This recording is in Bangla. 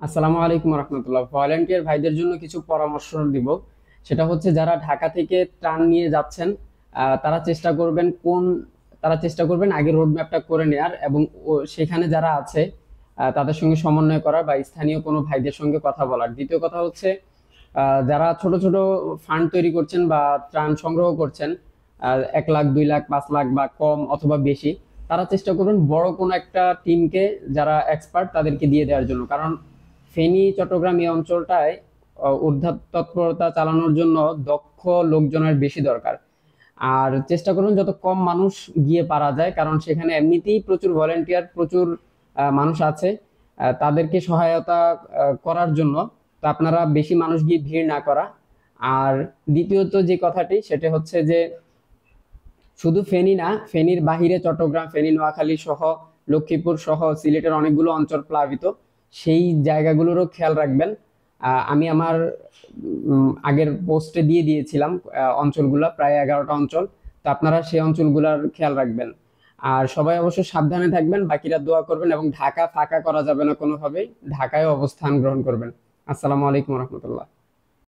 আসসালামু আলাইকুম রহমতুল্লাহ। ভলান্টিয়ার ভাইদের জন্য কিছু পরামর্শ দিব। সেটা হচ্ছে যারা ঢাকা থেকে ত্রাণ নিয়ে যাচ্ছেন, আহ, তারা চেষ্টা করবেন কোন তারা চেষ্টা করবেন আগে রোড ম্যাপটা করে নেয়ার, এবং সেখানে যারা আছে তাদের সঙ্গে সমন্বয় করার বা স্থানীয় কোনো ভাইদের সঙ্গে কথা বলার। দ্বিতীয় কথা হচ্ছে যারা ছোট ছোট ফান্ড তৈরি করছেন বা ত্রাণ সংগ্রহ করছেন, 1 লাখ 2 লাখ 5 লাখ বা কম অথবা বেশি, তারা চেষ্টা করবেন বড় কোনো একটা টিমকে, যারা এক্সপার্ট তাদেরকে দিয়ে দেওয়ার জন্য। কারণ ফেনী চট্টগ্রাম এই অঞ্চলটায় উদ্ধার তৎপরতা চালানোর জন্য দক্ষ লোকজনের বেশি দরকার। আর চেষ্টা করুন যত কম মানুষ গিয়ে পারা যায়, কারণ সেখানে এমনিতেই প্রচুর ভলেন্টিয়ার, প্রচুর মানুষ আছে তাদেরকে সহায়তা করার জন্য। তো আপনারা বেশি মানুষ গিয়ে ভিড় না করা। আর দ্বিতীয়ত যে কথাটি, সেটা হচ্ছে যে শুধু ফেনী না, ফেনীর বাহিরে চট্টগ্রাম, ফেনী, নোয়াখালী সহ, লক্ষ্মীপুর সহ সিলেটের অনেকগুলো অঞ্চল প্লাবিত। সেই জায়গাগুলোরও খেয়াল রাখবেন। আমি আমার আগের পোস্টে দিয়ে দিয়েছিলাম অঞ্চলগুলা, প্রায় 11টা অঞ্চল। তো আপনারা সেই অঞ্চলগুলার খেয়াল রাখবেন। আর সবাই অবশ্য সাবধানে থাকবেন, বাকিরা দোয়া করবেন, এবং ঢাকা ফাঁকা করা যাবে না কোনোভাবেই, ঢাকায় অবস্থান গ্রহণ করবেন। আসসালামু আলাইকুম রহমতুল্লাহ।